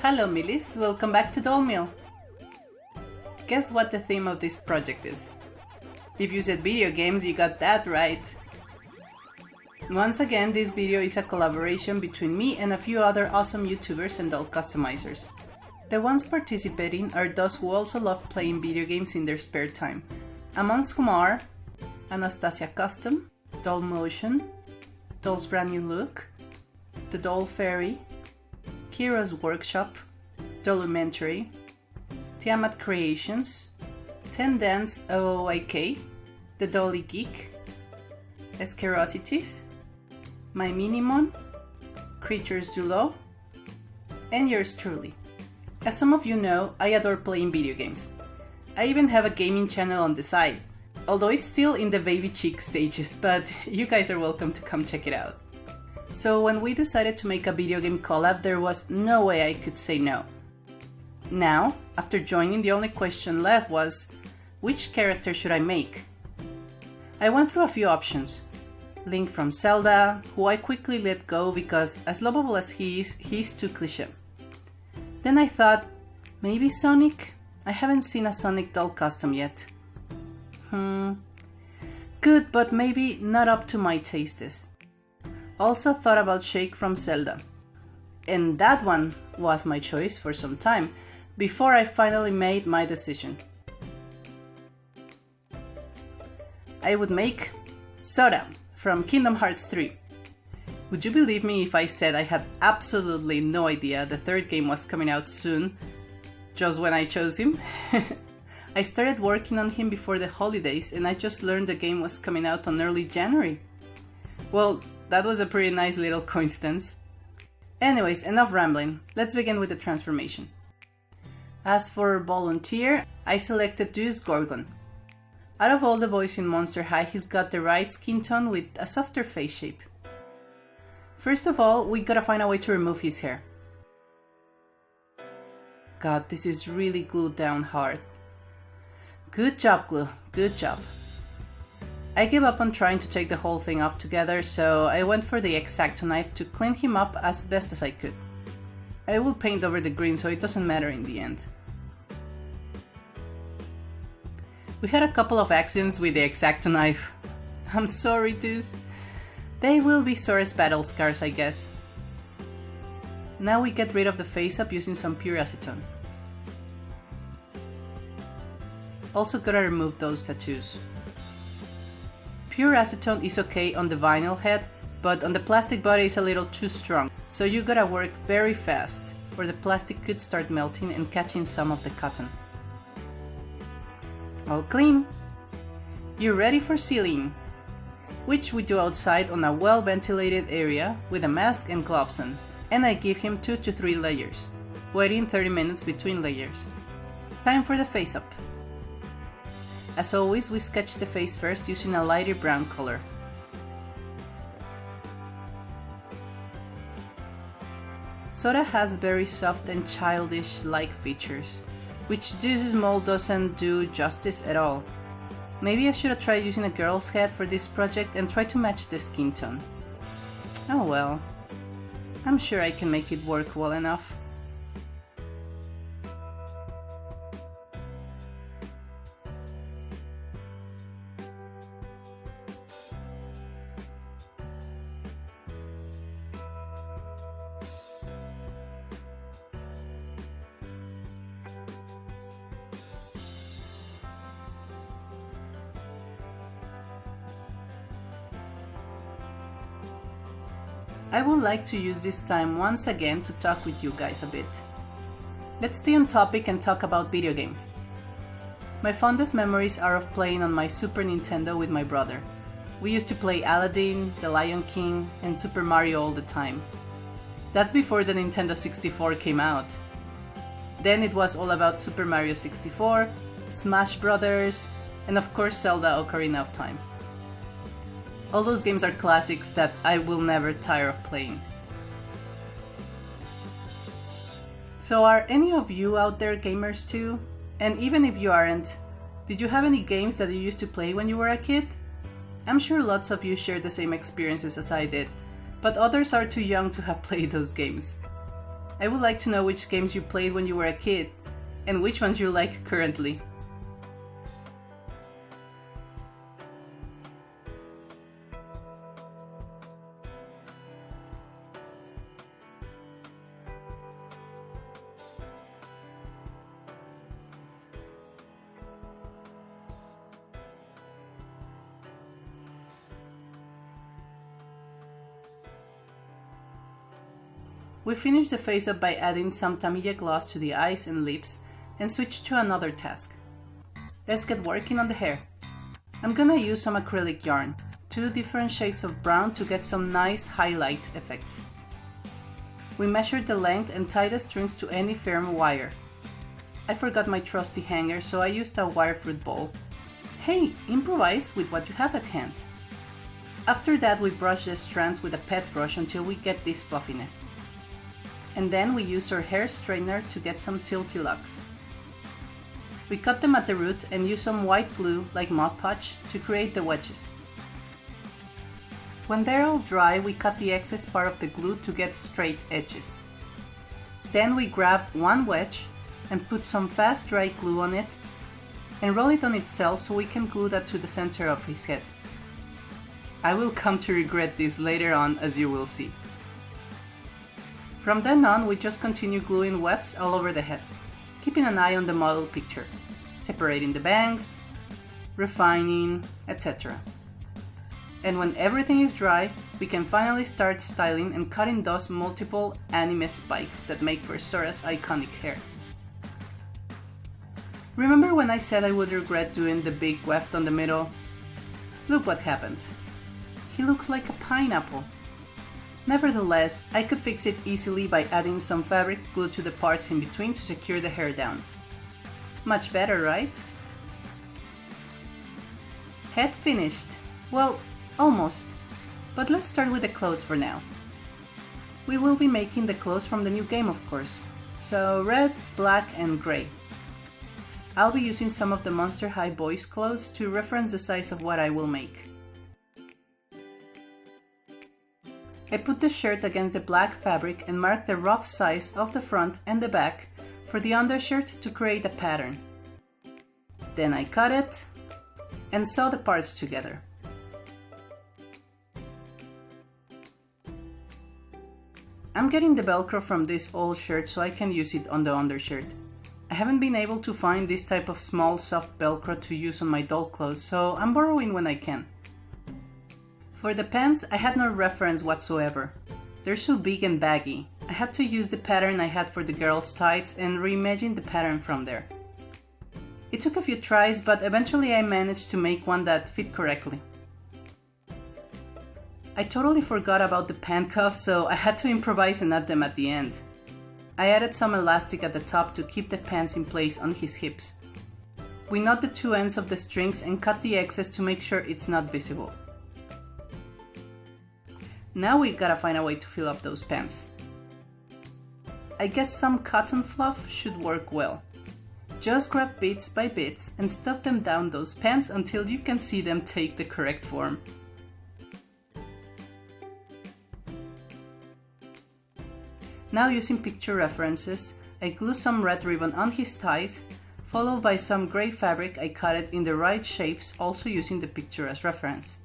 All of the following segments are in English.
Hello Millies, welcome back to Dollmill. Guess what the theme of this project is? If you said video games, you got that right. Once again, this video is a collaboration between me and a few other awesome YouTubers and doll customizers. The ones participating are those who also love playing video games in their spare time, amongst whom are Anastazia Custom, Dollmotion, Doll's Brand New Look, The Doll Fairy, Kyros Workshop, Dollumentary, Tiamat Creations, Dance OOAK, the Dolly Geek, Skeriosities, Myminimon, Creatures You Love, and yours truly. As some of you know, I adore playing video games. I even have a gaming channel on the side, although it's still in the baby chick stages, but you guys are welcome to come check it out. So when we decided to make a video game collab, there was no way I could say no. Now, after joining, the only question left was, which character should I make? I went through a few options. Link from Zelda, who I quickly let go because, as lovable as he is, he's too cliché. Then I thought, maybe Sonic? I haven't seen a Sonic doll custom yet. Good, but maybe not up to my tastes. Also thought about Shake from Zelda. And that one was my choice for some time, before I finally made my decision. I would make Sora from Kingdom Hearts 3. Would you believe me if I said I had absolutely no idea the third game was coming out soon, just when I chose him? I started working on him before the holidays and I just learned the game was coming out on early January. Well, that was a pretty nice little coincidence. Anyways, enough rambling, let's begin with the transformation. As for volunteer, I selected Deuce Gorgon. Out of all the boys in Monster High, he's got the right skin tone with a softer face shape. First of all, we gotta find a way to remove his hair. God, this is really glued down hard. Good job, glue, good job. I gave up on trying to take the whole thing off together, so I went for the X-Acto knife to clean him up as best as I could. I will paint over the green so it doesn't matter in the end. We had a couple of accidents with the X-Acto knife. I'm sorry, Deuce. They will be Sora's battle scars, I guess. Now we get rid of the face-up using some pure acetone. Also gotta remove those tattoos. Pure acetone is okay on the vinyl head, but on the plastic body is a little too strong, so you gotta work very fast, or the plastic could start melting and catching some of the cotton. All clean! You're ready for sealing, which we do outside on a well-ventilated area with a mask and gloves on, and I give him 2 to 3 layers, waiting 30 minutes between layers. Time for the face-up. As always, we sketch the face first using a lighter brown color. Sora has very soft and childish-like features, which Deuce's mold doesn't do justice at all. Maybe I should have tried using a girl's head for this project and try to match the skin tone. Oh well, I'm sure I can make it work well enough. I would like to use this time once again to talk with you guys a bit. Let's stay on topic and talk about video games. My fondest memories are of playing on my Super Nintendo with my brother. We used to play Aladdin, The Lion King, and Super Mario all the time. That's before the Nintendo 64 came out. Then it was all about Super Mario 64, Smash Brothers, and of course Zelda Ocarina of Time. All those games are classics that I will never tire of playing. So are any of you out there gamers too? And even if you aren't, did you have any games that you used to play when you were a kid? I'm sure lots of you share the same experiences as I did, but others are too young to have played those games. I would like to know which games you played when you were a kid, and which ones you like currently. We finish the face up by adding some Tamiya gloss to the eyes and lips and switch to another task. Let's get working on the hair. I'm gonna use some acrylic yarn, 2 different shades of brown to get some nice highlight effects. We measured the length and tied the strings to any firm wire. I forgot my trusty hanger, so I used a wire fruit ball. Hey, improvise with what you have at hand. After that, we brush the strands with a pet brush until we get this fluffiness. And then we use our hair straightener to get some silky locks. We cut them at the root and use some white glue like Mod Podge to create the wedges. When they're all dry, we cut the excess part of the glue to get straight edges. Then we grab one wedge and put some fast dry glue on it and roll it on itself so we can glue that to the center of his head. I will come to regret this later on, as you will see. From then on, we just continue gluing wefts all over the head, keeping an eye on the model picture, separating the bangs, refining, etc. And when everything is dry, we can finally start styling and cutting those multiple anime spikes that make for Sora's iconic hair. Remember when I said I would regret doing the big weft on the middle? Look what happened. He looks like a pineapple. Nevertheless, I could fix it easily by adding some fabric glue to the parts in between to secure the hair down. Much better, right? Head finished. Well, almost. But let's start with the clothes for now. We will be making the clothes from the new game, of course. So red, black and grey. I'll be using some of the Monster High boys clothes to reference the size of what I will make. I put the shirt against the black fabric and marked the rough size of the front and the back for the undershirt to create a pattern. Then I cut it and sew the parts together. I'm getting the velcro from this old shirt so I can use it on the undershirt. I haven't been able to find this type of small soft velcro to use on my doll clothes, so I'm borrowing when I can. For the pants, I had no reference whatsoever. They're so big and baggy. I had to use the pattern I had for the girls' tights and reimagine the pattern from there. It took a few tries, but eventually I managed to make one that fit correctly. I totally forgot about the pant cuffs, so I had to improvise and add them at the end. I added some elastic at the top to keep the pants in place on his hips. We knot the 2 ends of the strings and cut the excess to make sure it's not visible. Now we gotta find a way to fill up those pants. I guess some cotton fluff should work well. Just grab bits by bits and stuff them down those pants until you can see them take the correct form. Now, using picture references, I glue some red ribbon on his thighs, followed by some grey fabric I cut it in the right shapes, also using the picture as reference.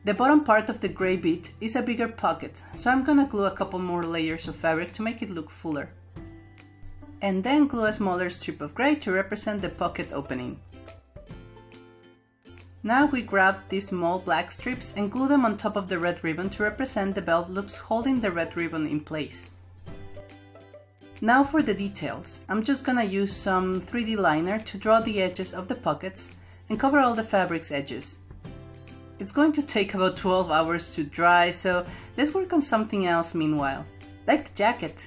The bottom part of the grey bit is a bigger pocket, so I'm gonna glue a couple more layers of fabric to make it look fuller. And then glue a smaller strip of grey to represent the pocket opening. Now we grab these small black strips and glue them on top of the red ribbon to represent the belt loops holding the red ribbon in place. Now for the details, I'm just gonna use some 3D liner to draw the edges of the pockets and cover all the fabric's edges. It's going to take about 12 hours to dry, so let's work on something else meanwhile, like the jacket.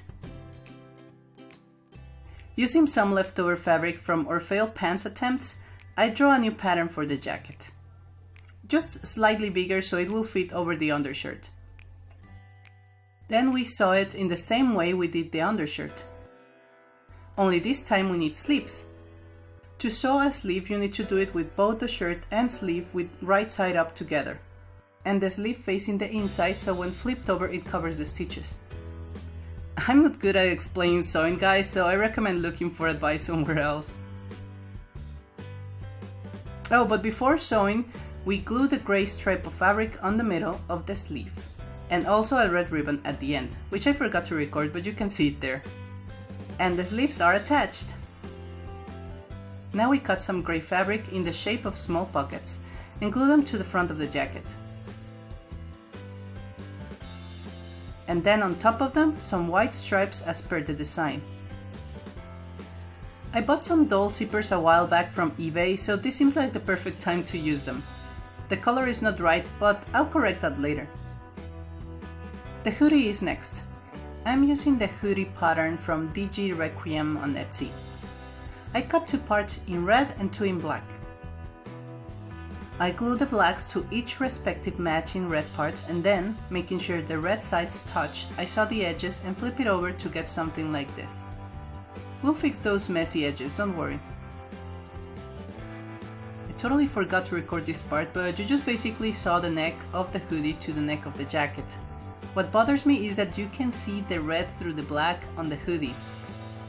Using some leftover fabric from our failed pants attempts, I draw a new pattern for the jacket. Just slightly bigger so it will fit over the undershirt. Then we sew it in the same way we did the undershirt. Only this time we need sleeves. To sew a sleeve, you need to do it with both the shirt and sleeve with right side up together, and the sleeve facing the inside so when flipped over it covers the stitches. I'm not good at explaining sewing, guys, so I recommend looking for advice somewhere else. Oh, but before sewing, we glue the gray stripe of fabric on the middle of the sleeve, and also a red ribbon at the end, which I forgot to record, but you can see it there. And the sleeves are attached. Now we cut some gray fabric in the shape of small pockets and glue them to the front of the jacket. And then on top of them, some white stripes as per the design. I bought some doll zippers a while back from eBay, so this seems like the perfect time to use them. The color is not right, but I'll correct that later. The hoodie is next. I'm using the hoodie pattern from DG Requiem on Etsy. I cut 2 parts in red and 2 in black. I glue the blacks to each respective matching red parts, and then, making sure the red sides touch, I saw the edges and flip it over to get something like this. We'll fix those messy edges, don't worry. I totally forgot to record this part, but you just basically saw the neck of the hoodie to the neck of the jacket. What bothers me is that you can see the red through the black on the hoodie.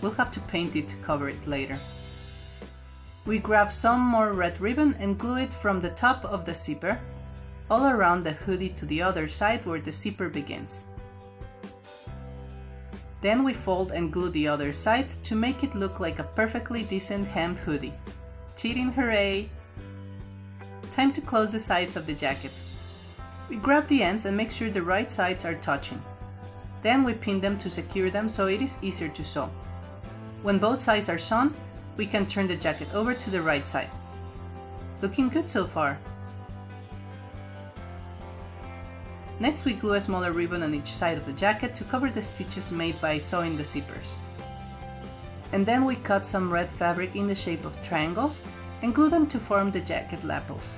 We'll have to paint it to cover it later. We grab some more red ribbon and glue it from the top of the zipper all around the hoodie to the other side where the zipper begins. Then we fold and glue the other side to make it look like a perfectly decent hemmed hoodie. Cheating, hooray! Time to close the sides of the jacket. We grab the ends and make sure the right sides are touching. Then we pin them to secure them so it is easier to sew. When both sides are sewn, we can turn the jacket over to the right side. Looking good so far. Next we glue a smaller ribbon on each side of the jacket to cover the stitches made by sewing the zippers. And then we cut some red fabric in the shape of triangles and glue them to form the jacket lapels.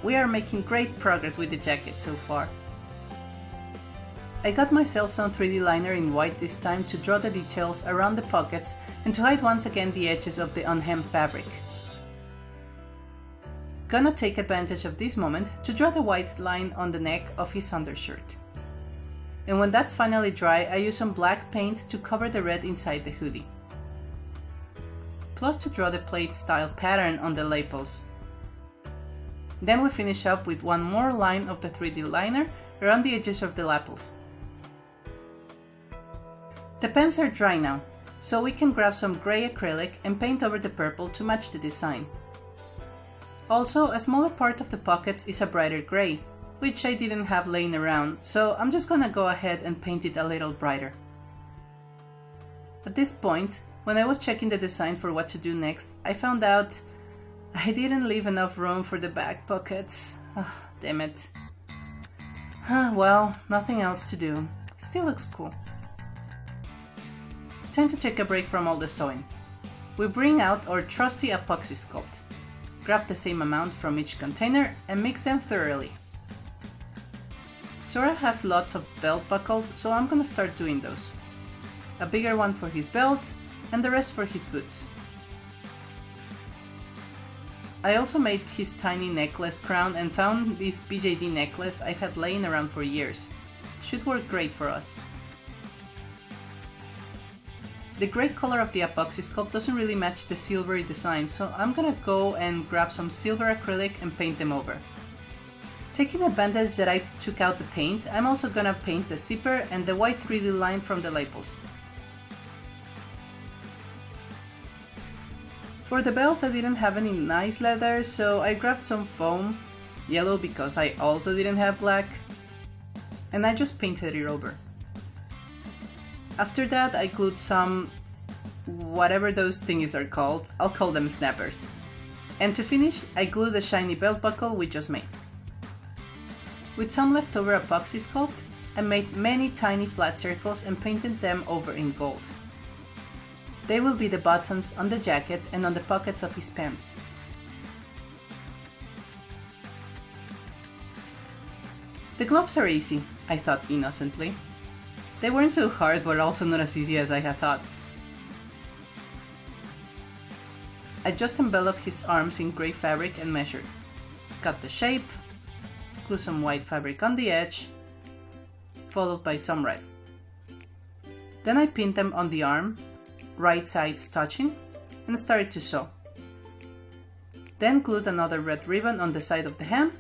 We are making great progress with the jacket so far. I got myself some 3D liner in white this time to draw the details around the pockets and to hide once again the edges of the unhemmed fabric. Gonna take advantage of this moment to draw the white line on the neck of his undershirt. And when that's finally dry, I use some black paint to cover the red inside the hoodie. Plus to draw the plate style pattern on the lapels. Then we finish up with one more line of the 3D liner around the edges of the lapels. The pens are dry now, so we can grab some gray acrylic and paint over the purple to match the design. Also, a smaller part of the pockets is a brighter gray, which I didn't have laying around, so I'm just gonna go ahead and paint it a little brighter. At this point, when I was checking the design for what to do next, I found out I didn't leave enough room for the back pockets. Damn it. Well, nothing else to do. Still looks cool. Time to take a break from all the sewing. We bring out our trusty epoxy sculpt. Grab the same amount from each container and mix them thoroughly. Sora has lots of belt buckles, so I'm gonna start doing those. A bigger one for his belt and the rest for his boots. I also made his tiny necklace crown and found this BJD necklace I've had laying around for years. Should work great for us. The gray color of the epoxy sculpt doesn't really match the silvery design, so I'm gonna go and grab some silver acrylic and paint them over. Taking advantage that I took out the paint, I'm also gonna paint the zipper and the white 3D line from the lapels. For the belt I didn't have any nice leather, so I grabbed some foam, yellow because I also didn't have black, and I just painted it over. After that I glued some, whatever those things are called, I'll call them snappers. And to finish, I glued the shiny belt buckle we just made. With some leftover epoxy sculpt, I made many tiny flat circles and painted them over in gold. They will be the buttons on the jacket and on the pockets of his pants. The gloves are easy, I thought innocently. They weren't so hard, but also not as easy as I had thought. I just enveloped his arms in grey fabric and measured. Cut the shape, glue some white fabric on the edge, followed by some red. Then I pinned them on the arm, right sides touching, and started to sew. Then glued another red ribbon on the side of the hand,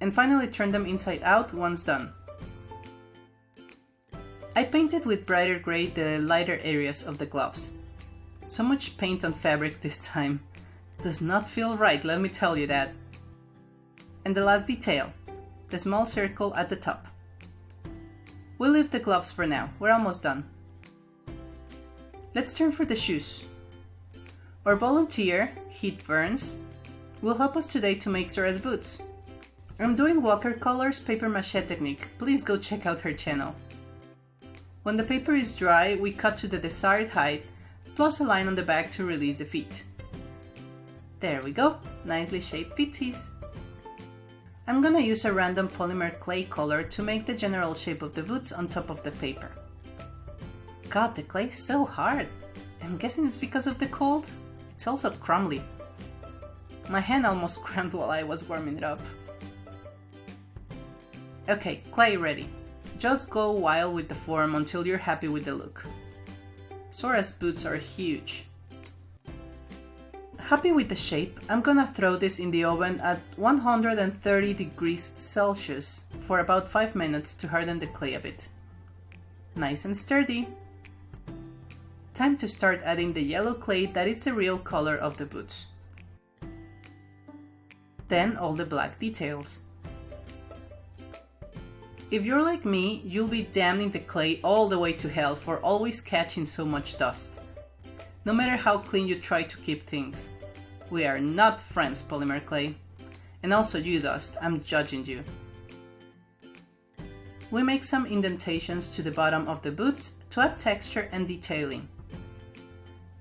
and finally turned them inside out once done. I painted with brighter gray the lighter areas of the gloves. So much paint on fabric this time. Does not feel right, let me tell you that. And the last detail, the small circle at the top. We'll leave the gloves for now, we're almost done. Let's turn for the shoes. Our volunteer, Heat Burns, will help us today to make Sora's boots. I'm doing watercolors paper mache technique, please go check out her channel. When the paper is dry, we cut to the desired height, plus a line on the back to release the feet. There we go, nicely shaped feeties. I'm gonna use a random polymer clay color to make the general shape of the boots on top of the paper. God, the clay is so hard. I'm guessing it's because of the cold. It's also crumbly. My hand almost cramped while I was warming it up. Okay, clay ready. Just go wild with the form until you're happy with the look. Sora's boots are huge. Happy with the shape, I'm gonna throw this in the oven at 130 degrees Celsius for about 5 minutes to harden the clay a bit. Nice and sturdy. Time to start adding the yellow clay that is the real color of the boots. Then all the black details. If you're like me, you'll be damning the clay all the way to hell for always catching so much dust. No matter how clean you try to keep things. We are not friends, polymer clay. And also you, dust, I'm judging you. We make some indentations to the bottom of the boots to add texture and detailing.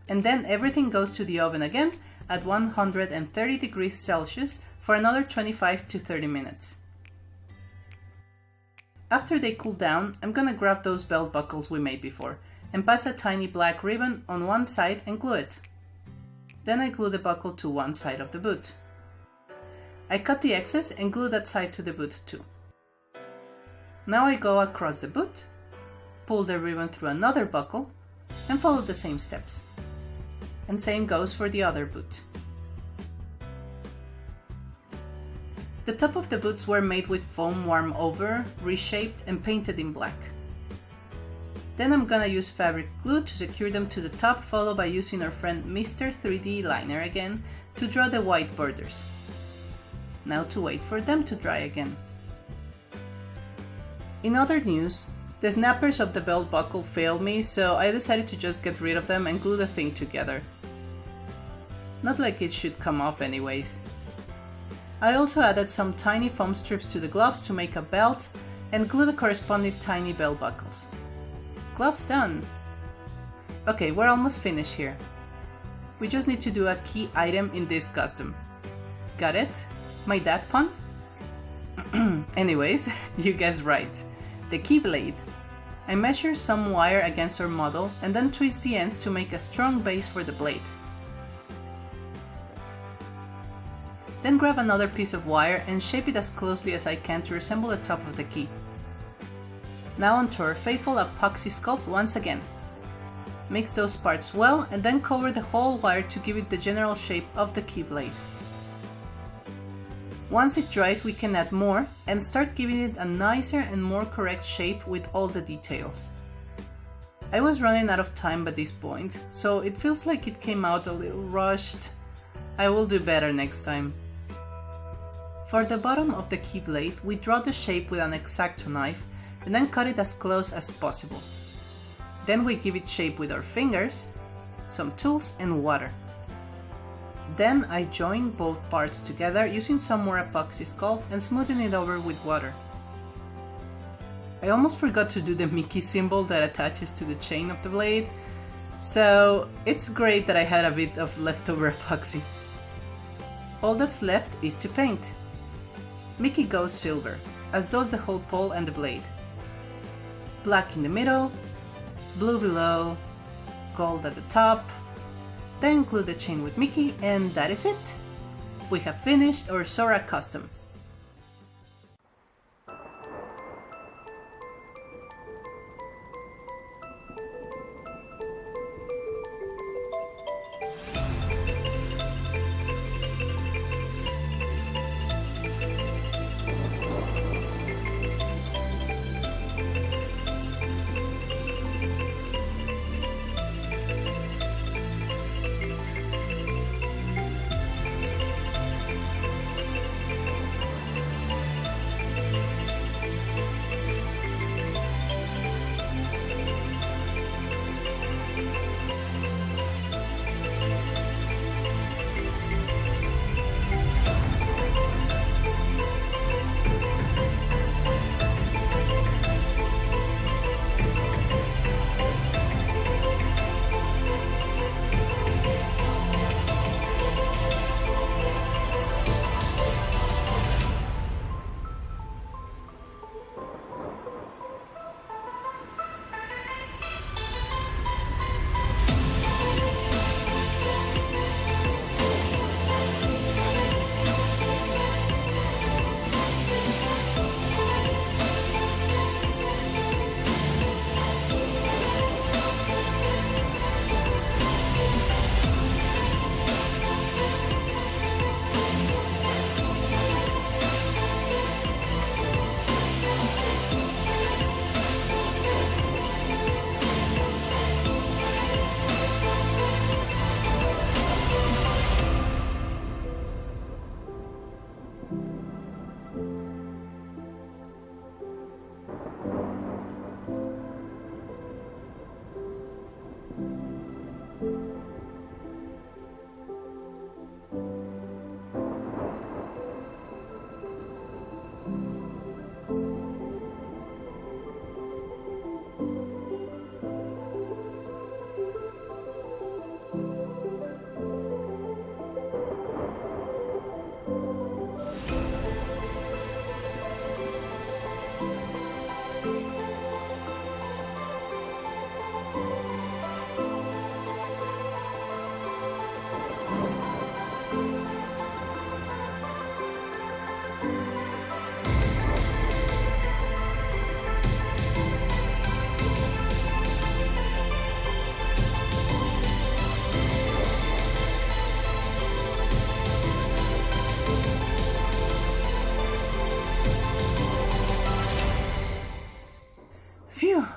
And then everything goes to the oven again at 130 degrees Celsius for another 25 to 30 minutes. After they cool down, I'm gonna grab those belt buckles we made before and pass a tiny black ribbon on one side and glue it. Then I glue the buckle to one side of the boot. I cut the excess and glue that side to the boot too. Now I go across the boot, pull the ribbon through another buckle, and follow the same steps. And same goes for the other boot. The top of the boots were made with foam warm over, reshaped and painted in black. Then I'm gonna use fabric glue to secure them to the top, followed by using our friend Mr. 3D liner again to draw the white borders. Now to wait for them to dry again. In other news, the snappers of the belt buckle failed me, so I decided to just get rid of them and glue the thing together. Not like it should come off anyways. I also added some tiny foam strips to the gloves to make a belt and glue the corresponding tiny belt buckles. Gloves done! Okay, we're almost finished here. We just need to do a key item in this custom. Got it? My dad pun? Anyways, you guessed right. The key blade. I measure some wire against our model and then twist the ends to make a strong base for the blade. Then grab another piece of wire and shape it as closely as I can to resemble the top of the key. Now onto our faithful epoxy sculpt once again. Mix those parts well and then cover the whole wire to give it the general shape of the key blade. Once it dries, we can add more and start giving it a nicer and more correct shape with all the details. I was running out of time by this point, so it feels like it came out a little rushed. I will do better next time. For the bottom of the key blade, we draw the shape with an X-Acto knife and then cut it as close as possible. Then we give it shape with our fingers, some tools and water. Then I join both parts together using some more epoxy sculpt and smoothing it over with water. I almost forgot to do the Mickey symbol that attaches to the chain of the blade, so it's great that I had a bit of leftover epoxy. All that's left is to paint. Mickey goes silver, as does the whole pole and the blade. Black in the middle, blue below, gold at the top, then glue the chain with Mickey, and that is it! We have finished our Sora custom.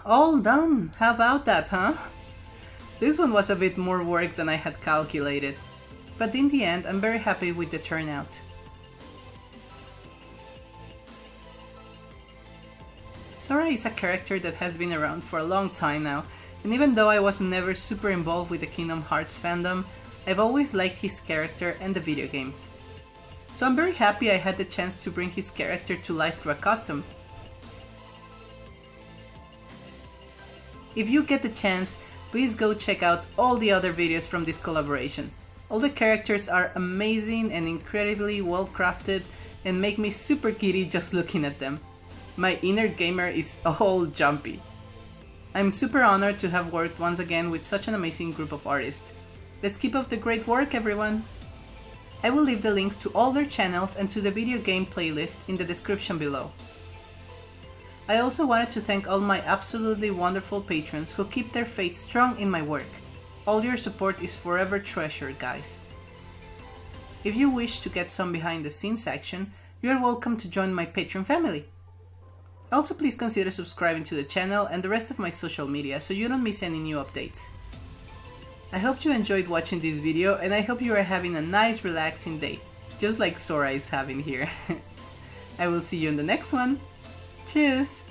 all done! How about that, huh? This one was a bit more work than I had calculated, but in the end I'm very happy with the turnout. Sora is a character that has been around for a long time now, and even though I was never super involved with the Kingdom Hearts fandom, I've always liked his character and the video games. So I'm very happy I had the chance to bring his character to life through a custom. If you get the chance, please go check out all the other videos from this collaboration. All the characters are amazing and incredibly well crafted and make me super giddy just looking at them. My inner gamer is all jumpy. I'm super honored to have worked once again with such an amazing group of artists. Let's keep up the great work, everyone! I will leave the links to all their channels and to the video game playlist in the description below. I also wanted to thank all my absolutely wonderful patrons who keep their faith strong in my work. All your support is forever treasured, guys. If you wish to get some behind the scenes action, you are welcome to join my Patreon family. Also, please consider subscribing to the channel and the rest of my social media so you don't miss any new updates. I hope you enjoyed watching this video and I hope you are having a nice relaxing day, just like Sora is having here. I will see you in the next one. Tschüss!